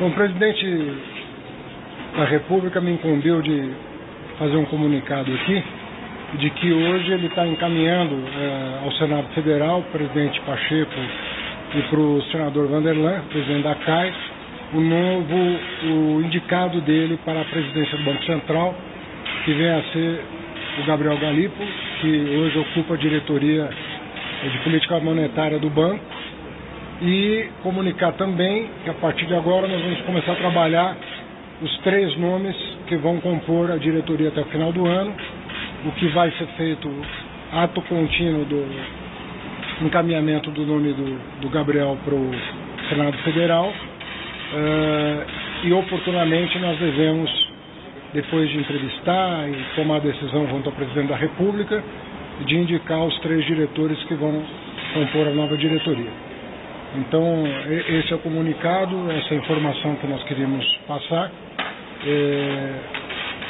Bom, o presidente da República me incumbiu de fazer um comunicado aqui, de que hoje ele está encaminhando ao Senado Federal, o presidente Pacheco, e para o senador Vanderlan, presidente da CAI, o indicado dele para a presidência do Banco Central, que vem a ser o Gabriel Galípolo, que hoje ocupa a diretoria de política monetária do banco, e comunicar também que a partir de agora nós vamos começar a trabalhar os 3 nomes que vão compor a diretoria até o final do ano, o que vai ser feito ato contínuo do encaminhamento do nome do Gabriel para o Senado Federal, e oportunamente nós devemos, depois de entrevistar e tomar a decisão junto ao presidente da República, de indicar os 3 diretores que vão compor a nova diretoria. Então, esse é o comunicado, essa é a informação que nós queríamos passar.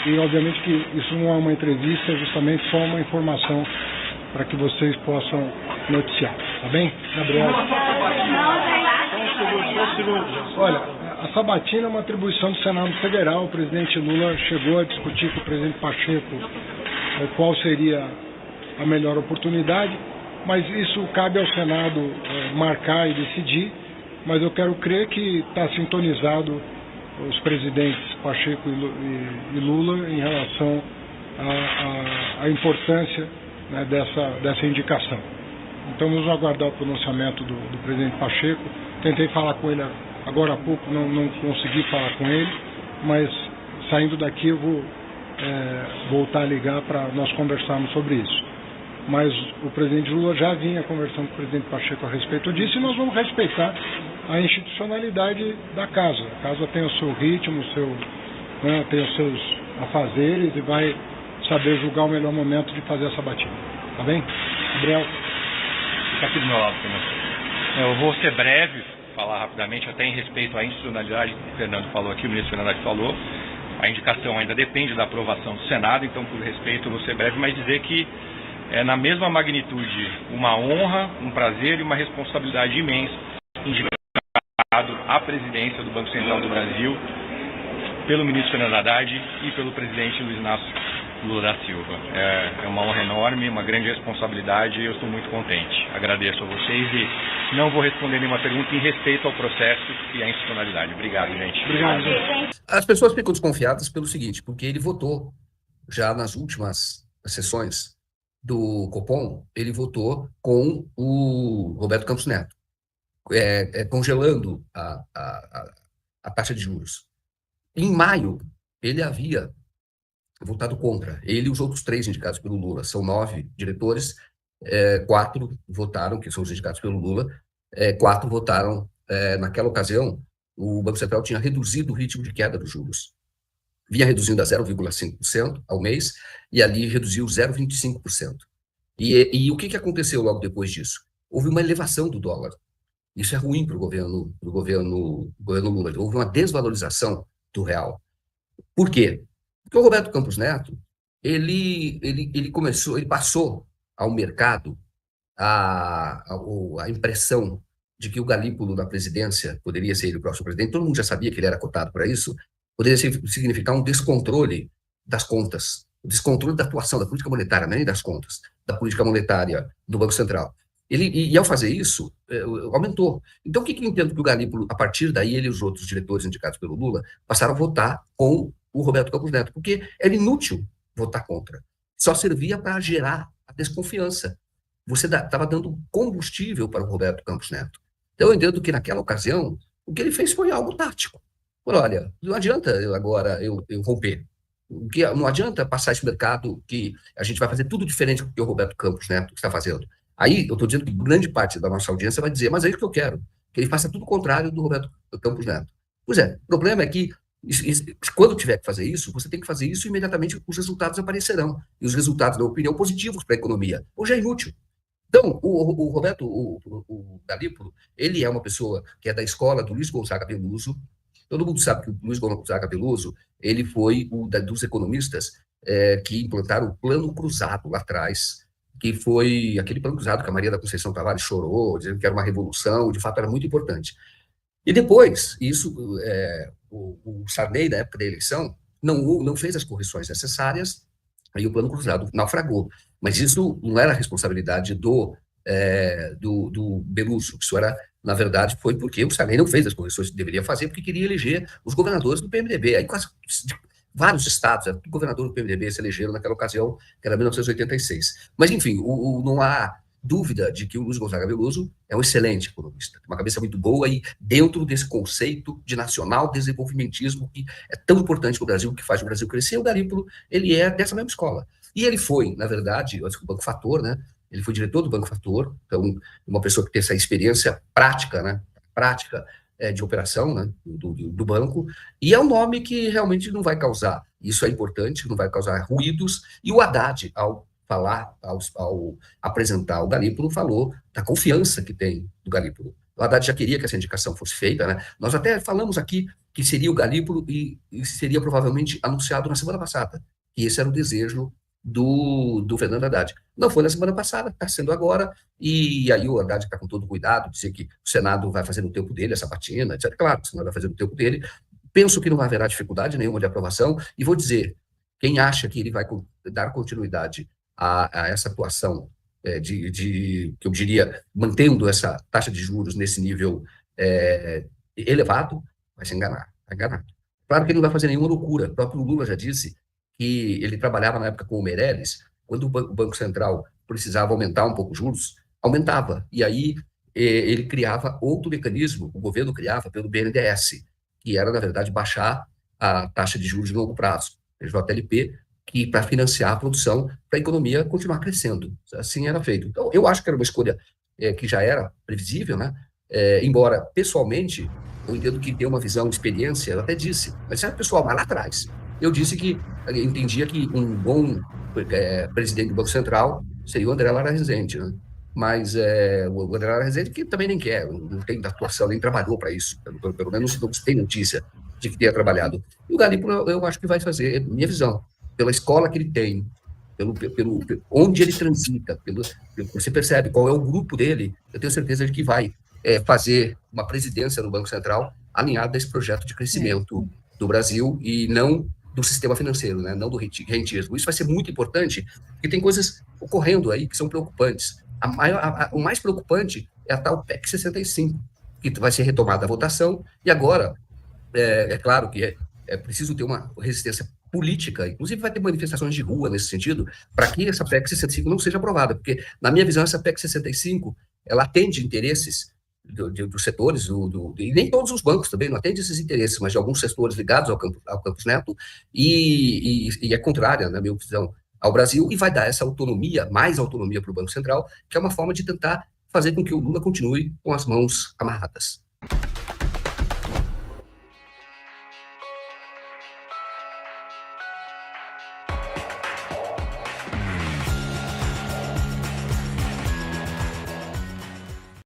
E, obviamente, que isso não é uma entrevista, é justamente só uma informação para que vocês possam noticiar. Tá bem, Gabriel? Só um segundo. Olha, a sabatina é uma atribuição do Senado Federal. O presidente Lula chegou a discutir com o presidente Pacheco qual seria a melhor oportunidade, mas isso cabe ao Senado marcar e decidir, mas eu quero crer que está sintonizado os presidentes Pacheco e Lula em relação à importância, né, dessa indicação. Então vamos aguardar o pronunciamento do presidente Pacheco. Tentei falar com ele agora há pouco, não consegui falar com ele, mas saindo daqui eu vou voltar a ligar para nós conversarmos sobre isso. Mas o presidente Lula já vinha conversando com o presidente Pacheco a respeito disso, e nós vamos respeitar a institucionalidade da casa. A casa tem o seu ritmo, tem os seus afazeres e vai saber julgar o melhor momento de fazer essa batida. Tá bem? Gabriel? Fica aqui do meu lado também. Eu vou ser breve, falar rapidamente, até em respeito à institucionalidade que o Fernando falou aqui, o ministro Fernando falou. A indicação ainda depende da aprovação do Senado, então, por respeito, eu vou ser breve, mas dizer que é na mesma magnitude uma honra, um prazer e uma responsabilidade imensa indicado à presidência do Banco Central do Brasil pelo ministro Fernando Haddad e pelo presidente Luiz Inácio Lula da Silva. É uma honra enorme, uma grande responsabilidade, e eu estou muito contente. Agradeço a vocês e não vou responder nenhuma pergunta em respeito ao processo e à institucionalidade. Obrigado, gente. Obrigado, gente. As pessoas ficam desconfiadas pelo seguinte, porque ele votou já nas últimas sessões do Copom, ele votou com o Roberto Campos Neto, congelando a taxa de juros. Em maio, ele havia votado contra. Ele e os outros 3 indicados pelo Lula. São 9 diretores, 4 votaram, que são os indicados pelo Lula, 4 votaram. Naquela ocasião, o Banco Central tinha reduzido o ritmo de queda dos juros. Vinha reduzindo a 0,5% ao mês, e ali reduziu 0,25%. E o que aconteceu logo depois disso? Houve uma elevação do dólar. Isso é ruim para o governo Lula. Houve uma desvalorização do real. Por quê? Porque o Roberto Campos Neto, ele passou ao mercado a impressão de que o Galípolo da presidência poderia ser ele o próximo presidente. Todo mundo já sabia que ele era cotado para isso. Poderia significar um descontrole das contas, o descontrole da atuação da política monetária, nem das contas, da política monetária do Banco Central. E ao fazer isso, aumentou. Então, o que eu entendo que o Galípolo, a partir daí, ele e os outros diretores indicados pelo Lula, passaram a votar com o Roberto Campos Neto, porque era inútil votar contra. Só servia para gerar a desconfiança. Você estava dando combustível para o Roberto Campos Neto. Então, eu entendo que, naquela ocasião, o que ele fez foi algo tático. Olha, não adianta eu romper. Não adianta passar esse mercado que a gente vai fazer tudo diferente do que o Roberto Campos Neto está fazendo. Aí, eu estou dizendo que grande parte da nossa audiência vai dizer, mas é isso que eu quero, que ele faça tudo o contrário do Roberto Campos Neto. Pois é, o problema é que, quando tiver que fazer isso, você tem que fazer isso e imediatamente os resultados aparecerão. E os resultados, na opinião, positivos para a economia. Hoje é inútil. Então, o Galípolo, ele é uma pessoa que é da escola do Luiz Gonzaga Beloso. Todo mundo sabe que o Luiz Gonzaga Beloso, ele foi dos economistas que implantaram o Plano Cruzado lá atrás, que foi aquele Plano Cruzado que a Maria da Conceição Tavares chorou, dizendo que era uma revolução, de fato era muito importante. E depois, o Sarney, na época da eleição, não fez as correções necessárias, aí o Plano Cruzado naufragou. Mas isso não era responsabilidade do Belluccio, isso era, na verdade, foi porque o Sarney não fez as correções que deveria fazer, porque queria eleger os governadores do PMDB. Aí quase vários estados, governador do PMDB se elegeram naquela ocasião, que era 1986. Mas, enfim, não há dúvida de que o Luiz Gonzaga Veloso é um excelente economista, uma cabeça muito boa e dentro desse conceito de nacional desenvolvimentismo que é tão importante para o Brasil, que faz o Brasil crescer. O Galípolo, ele é dessa mesma escola. E ele foi, na verdade, o Banco Fator, né? Ele foi diretor do Banco Fator, então uma pessoa que tem essa experiência prática, né? Prática de operação, né? do banco, e é um nome que realmente não vai causar, isso é importante, não vai causar ruídos, e o Haddad, ao apresentar o Galípolo, falou da confiança que tem do Galípolo. O Haddad já queria que essa indicação fosse feita, né? Nós até falamos aqui que seria o Galípolo e seria provavelmente anunciado na semana passada, que esse era o desejo do Fernando Haddad. Não foi na semana passada, está sendo agora, e aí o Haddad está com todo cuidado, dizer que o Senado vai fazer no tempo dele essa batina, etc. Claro, o Senado vai fazer no tempo dele. Penso que não haverá dificuldade nenhuma de aprovação, e vou dizer, quem acha que ele vai dar continuidade a essa atuação que eu diria, mantendo essa taxa de juros nesse nível elevado, vai se enganar, vai enganar. Claro que ele não vai fazer nenhuma loucura. O próprio Lula já disse que ele trabalhava na época com o Meirelles, quando o Banco Central precisava aumentar um pouco os juros, aumentava. E aí ele criava outro mecanismo, o governo criava pelo BNDES, que era, na verdade, baixar a taxa de juros de longo prazo, JLP, que para financiar a produção, para a economia continuar crescendo. Assim era feito. Então, eu acho que era uma escolha que já era previsível, né? Embora, pessoalmente, eu entendo que tem uma visão de experiência, eu até disse, mas era pessoal, mas lá atrás. Eu disse que eu entendia que um bom presidente do Banco Central seria o André Lara Rezende, né? Mas o André Lara Rezende, que também nem quer, não tem atuação, nem trabalhou para isso, pelo menos não tem notícia de que tenha trabalhado. E o Galípolo, eu acho que vai fazer, minha visão, pela escola que ele tem, pelo onde ele transita, você percebe qual é o grupo dele, eu tenho certeza de que vai fazer uma presidência no Banco Central alinhada a esse projeto de crescimento do Brasil e não do sistema financeiro, né? Não do rentismo. Isso vai ser muito importante, porque tem coisas ocorrendo aí que são preocupantes. O mais preocupante é a tal PEC 65, que vai ser retomada a votação, e agora, é claro que é preciso ter uma resistência política, inclusive vai ter manifestações de rua nesse sentido, para que essa PEC 65 não seja aprovada, porque, na minha visão, essa PEC 65, ela atende interesses dos setores, e nem todos os bancos também não atendem esses interesses, mas de alguns setores ligados ao Campos Neto, e é contrária, na minha visão, ao Brasil, e vai dar essa autonomia, mais autonomia para o Banco Central, que é uma forma de tentar fazer com que o Lula continue com as mãos amarradas.